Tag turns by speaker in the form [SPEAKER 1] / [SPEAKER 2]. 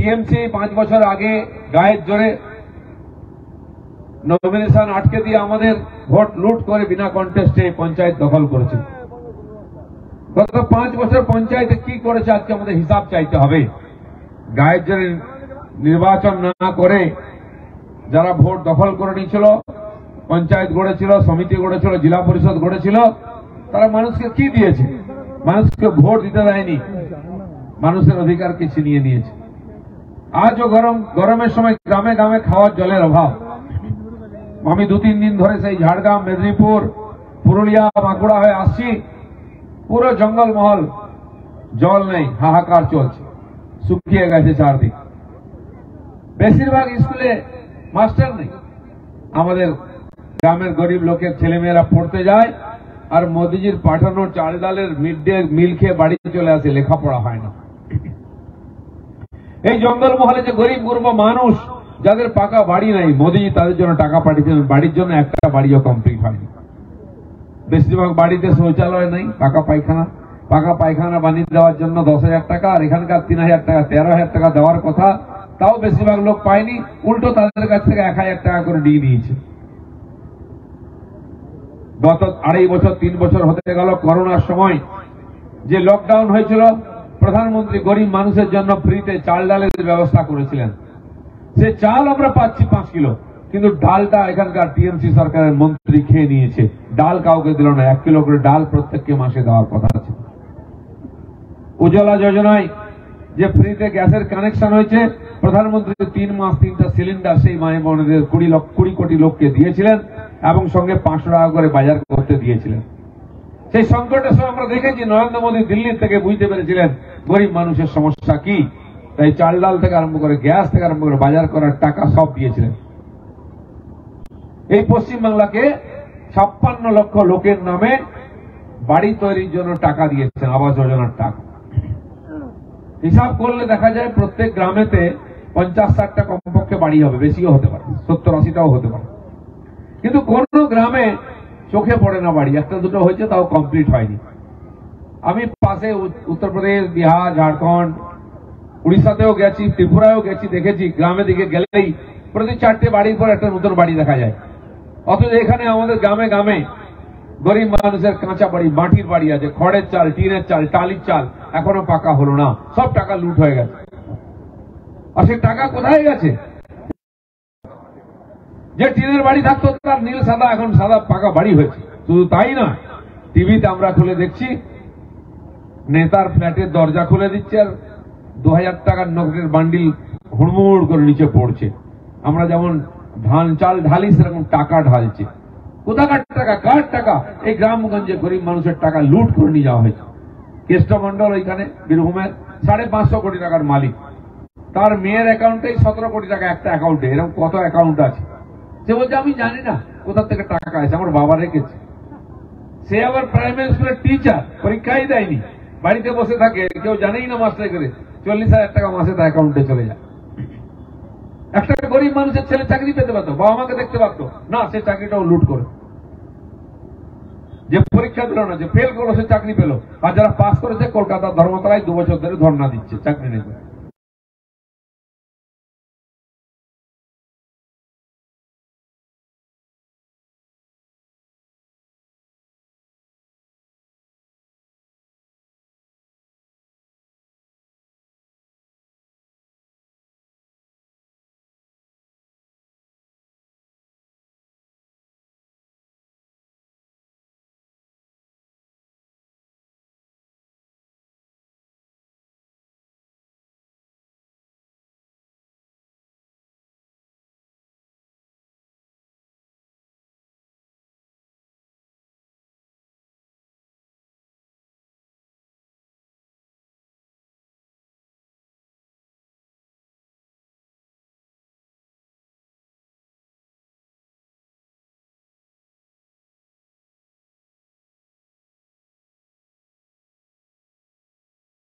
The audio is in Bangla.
[SPEAKER 1] টিএমসি 5 বছর আগে গায়ের জোরে নমিনেশন আটকে দিয়ে আমাদের ভোট লুট করে বিনা কন্টেস্টে পঞ্চায়েত দখল করেছে। গত 5 বছর পঞ্চায়েতে কি করেছে আজকে আমাদের হিসাব চাইতে হবে। গায়ের জোরে নির্বাচন না করে যারা ভোট দখল করে নিয়েছিল, পঞ্চায়েত গড়েছিল, সমিতি গড়েছিল, জেলা পরিষদ গড়েছিল, তারা মানুষকে কি দিয়েছে? মানুষকে ভোট দিতে দেয়নি, মানুষের অধিকারকে ছিনিয়ে নিয়েছে। আজও গরমের সময় গ্রামে গ্রামে খাওয়ার জলের অভাব। আমি 2-3 দিন ধরে সেই ঝাড়গ্রাম, মেদিনীপুর, পুরুলিয়া, বাঁকুড়া হয়ে আসছি, পুরো জঙ্গলমহল, জল নেই, হাহাকার চলছে, শুকিয়ে গেছে চারদিক। বেশিরভাগ স্কুলে মাস্টার নেই। আমাদের গ্রামের গরিব লোকের ছেলেমেয়েরা পড়তে যায় আর মোদিজির পাঠানো চাল ডালের মিড ডে মিল খেয়ে বাড়ি চলে আসে, লেখাপড়া হয় না। এই জঙ্গলমহলে যে গরিব গুরবা মানুষ যাদের পাকা বাড়ি নাই, মোদিজি তাদের জন্য টাকা পাঠিয়েছেন, বাড়ির জন্য একটা বাড়িও কমপ্লিট হয়নি। বেশিরভাগ বাড়িতে শৌচালয় নেই, পাকা পায়খানা বানিয়ে দেওয়ার জন্য 10,000 টাকা, আর এখানকার 3,000 টাকা, 13,000 টাকা দেওয়ার কথা, তাও বেশিরভাগ লোক পায়নি, উল্টো তাদের কাছ থেকে 1,000 টাকা করে দিয়ে নিয়েছে। গত 2.5 বছর 3 বছর হতে গেল, করোনার সময় যে লকডাউন হয়েছিল, প্রধানমন্ত্রী গরিব মানুষের জন্য ফ্রিতে চাল ডালের ব্যবস্থা করেছিলেন। সে চাল আমরা পাচ্ছি 5 কিলো, কিন্তু ডালটা এখানকার টিএমসি সরকারের মন্ত্রী খেয়ে নিয়েছে, ডাল কাউকে দিল না। 1 কিলো করে ডাল প্রত্যেককে মাসে দেওয়ার কথা আছে। উজ্জ্বলা যোজনায় যে ফ্রিতে গ্যাসের কানেকশন হয়েছে, প্রধানমন্ত্রী 3 মাস 3টা সিলিন্ডার সেই মায়ে বোনদের 20 কোটি লোককে দিয়েছিলেন এবং সঙ্গে 500 টাকা করে বাজার করতে দিয়েছিলেন। সেই সংকটের সময় আমরা দেখেছি নরেন্দ্র মোদী দিল্লি থেকে বুঝতে পেরেছিলেন গরিব মানুষের সমস্যা কি, তাই চাল ডাল থেকে আরম্ভ করে গ্যাস থেকে আরম্ভ করে বাজার করার টাকা সব দিয়েছিলেন। এই পশ্চিমবাংলাকে 56 লক্ষ লোকের নামে বাড়ি তৈরির জন্য টাকা দিয়েছেন, আবাস যোজনার টাকা। হিসাব করলে দেখা যায় প্রত্যেক গ্রামেতে 50-60টা কমপক্ষে বাড়ি হবে, বেশিও হতে পারে, 70-80টাও হতে পারে। কিন্তু কোন গ্রামে চোখে পড়ে না বাড়ি, একটা দুটো হয়েছে, তাও কমপ্লিট হয়নি। আমি পাশে উত্তরপ্রদেশ, বিহার, ঝাড়খণ্ড, উড়িষ্যাতেও গেছি, ত্রিপুরায়ও গেছি, দেখেছি গ্রামে দিকে গেলেই প্রতি 4টে বাড়ির পর একটা নতুন বাড়ি দেখা যায়। অথচ এখানে আমাদের গ্রামে গ্রামে গরিব মানুষের কাঁচা বাড়ি, মাটির বাড়ি আছে, খড়ের চাল, টিনের চাল, টালির চাল, এখনো পাকা হলো না, সব টাকা লুট হয়ে গেছে। আর সেই টাকা কোথায় গেছে? যে টিনের বাড়ি থাকতো তার নীল সাদা, এখন সাদা পাকা বাড়ি হয়েছে। শুধু তাই না, টিভিতে আমরা খুলে দেখছি নেতার ফ্ল্যাটের দরজা খুলে দিচ্ছে আর 2000 টাকার নোটের বান্ডিল হুড়মুড় করে নিচে পড়ছে। আমরা যেমন ধান চাল ঢালি সেরকম টাকা ঢালছে। কোথাকার টাকা, কার টাকা? এই গ্রামগঞ্জে গরিব মানুষের টাকা লুট করে নিয়ে যাওয়া হয়েছে। কেষ্টমন্ডল ওইখানে বীরভূমের 550 কোটি টাকার মালিক, তার মেয়ের অ্যাকাউন্টে 17 কোটি টাকা একটা অ্যাকাউন্টে। এরকম কত অ্যাকাউন্ট আছে? সে বলছে আমি জানি না কোথা থেকে টাকা আছে, আমার বাবা রেখেছে। সে আবার প্রাইমারি স্কুলের টিচার, পরীক্ষাই দেয়নি, বাড়িতে বসে থাকে, কেউ জানেই না মাস্টার করে 40,000 টাকা মাসে তার অ্যাকাউন্টে চলে যায়। একটা গরিব মানুষের ছেলে চাকরি পেতে পারতো, বাবা মাকে দেখতে পারতো না, সে চাকরিটাও লুট করে। যে পরীক্ষা দিল না, যে ফেল করলো, সে চাকরি পেল। আর যারা পাস করেছে কলকাতা ধর্মতলায় 2 বছর ধরে ধর্ণা দিচ্ছে, চাকরি নেই।